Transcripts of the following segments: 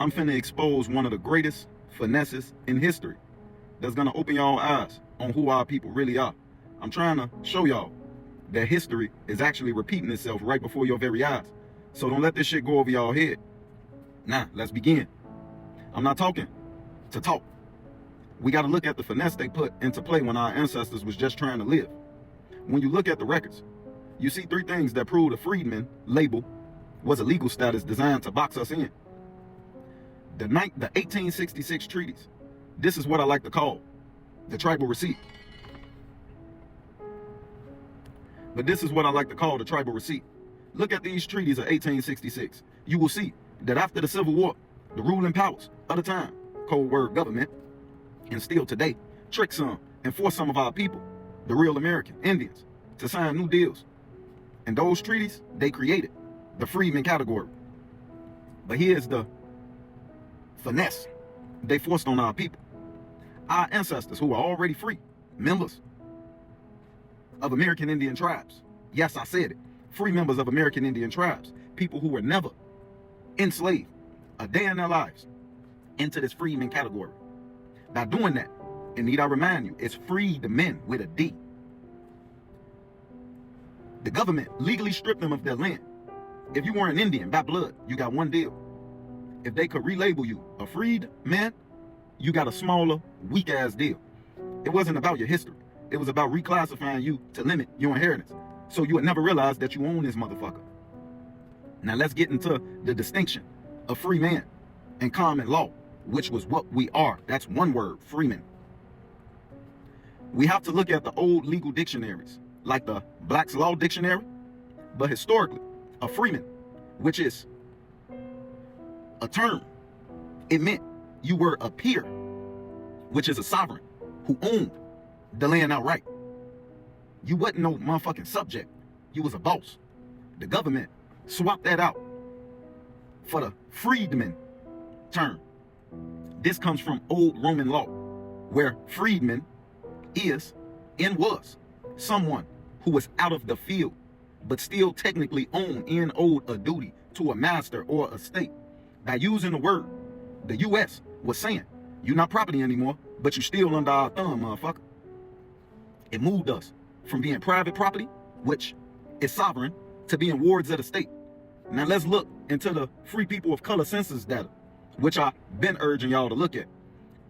I'm finna expose one of the greatest finesses in history that's gonna open y'all eyes on who our people really are. I'm trying to show y'all that history is actually repeating itself right before your very eyes. So don't let this shit go over y'all head. Now, let's begin. I'm not talking to talk. We gotta look at the finesse they put into play when our ancestors was just trying to live. When you look at the records, you see three things that prove the Freedman label was a legal status designed to box us in. The 1866 treaties. This is what I like to call the tribal receipt. But this is what I like to call the tribal receipt. Look at these treaties of 1866. You will see that after the Civil War, the ruling powers of the time, cold word government, and still today, trick some and force some of our people, the real American Indians, to sign new deals. And those treaties, they created the Freeman category. But here's the finesse they forced on our people. Our ancestors who are already free, members of American Indian tribes. Yes, I said it. Free members of American Indian tribes. People who were never enslaved a day in their lives into this freedman category. By doing that, and need I remind you, it's freedmen with a D. The government legally stripped them of their land. If you were an Indian by blood, you got one deal. If they could relabel you a freed man, you got a smaller, weak-ass deal. It wasn't about your history. It was about reclassifying you to limit your inheritance, so you would never realize that you own this motherfucker. Now let's get into the distinction of free man and common law, which was what we are. That's one word, freeman. We have to look at the old legal dictionaries, like the Black's Law Dictionary, but historically, a freeman, which is a term, it meant you were a peer, which is a sovereign who owned the land outright. You wasn't no motherfucking subject. You was a boss. The government swapped that out for the freedman term. This comes from old Roman law, where freedman is and was someone who was out of the field, but still technically owned and owed a duty to a master or a state. By using the word, the U.S. was saying, you're not property anymore, but you're still under our thumb, motherfucker. It moved us from being private property, which is sovereign, to being wards of the state. Now let's look into the Free People of Color census data, which I've been urging y'all to look at.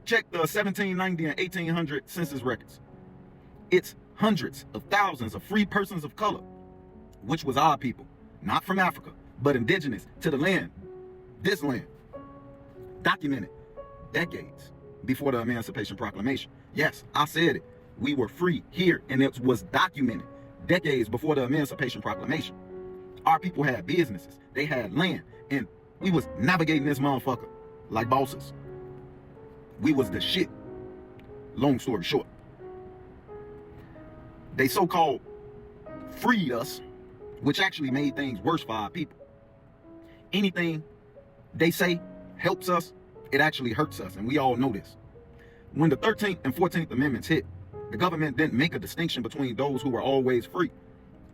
Check the 1790 and 1800 census records. It's hundreds of thousands of free persons of color, which was our people, not from Africa, but indigenous to the land, this land, documented decades before the Emancipation Proclamation. Yes, I said it. We were free here, and it was documented decades before the Emancipation Proclamation. Our people had businesses, they had land, and we was navigating this motherfucker like bosses. We was the shit. Long story short, they so-called freed us, which actually made things worse for our people. Anything they say helps us, it actually hurts us, and we all know this. When the 13th and 14th Amendments hit, the government didn't make a distinction between those who were always free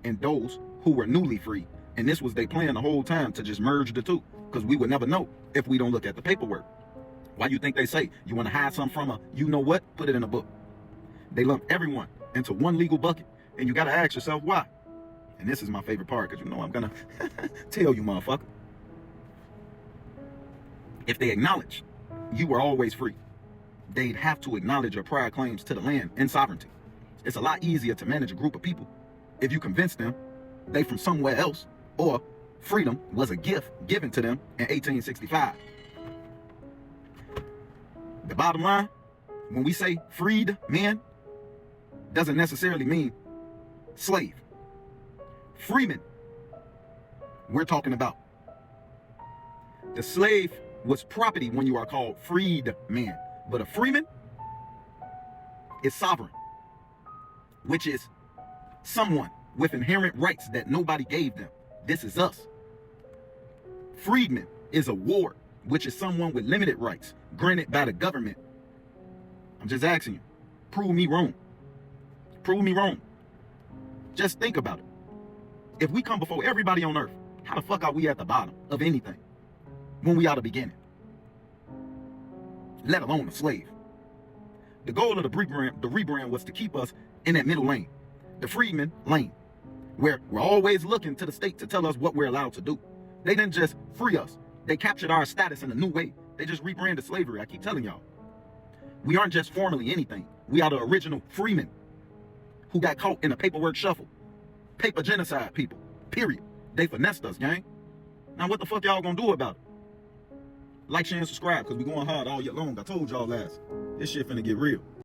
and those who were newly free. And this was their plan the whole time, to just merge the two, because we would never know if we don't look at the paperwork. Why you think they say you want to hide something from a you know what? Put it in a book. They lump everyone into one legal bucket, and you got to ask yourself why. And this is my favorite part, because you know I'm going to tell you, motherfucker. If they acknowledge you were always free, they'd have to acknowledge your prior claims to the land and sovereignty. It's a lot easier to manage a group of people if you convince them they from somewhere else, or freedom was a gift given to them in 1865. The bottom line, when we say freed man, doesn't necessarily mean slave. Freeman, we're talking about. The slave was property when you are called freed man. But a freeman is sovereign, which is someone with inherent rights that nobody gave them. This is us. Freedman is a ward, which is someone with limited rights granted by the government. I'm just asking you, prove me wrong. Prove me wrong. Just think about it. If we come before everybody on earth, how the fuck are we at the bottom of anything when we are the beginning? let alone a slave. The goal of the rebrand was to keep us in that middle lane, the freedman lane, where we're always looking to the state to tell us what we're allowed to do. They didn't just free us. They captured our status in a new way. They just rebranded slavery. I keep telling y'all. We aren't just formally anything. We are the original freemen who got caught in a paperwork shuffle. Paper genocide people, period. They finessed us, gang. Now what the fuck y'all gonna do about it? Like, share, and subscribe, because we going hard all year long. I told y'all last. This shit finna get real.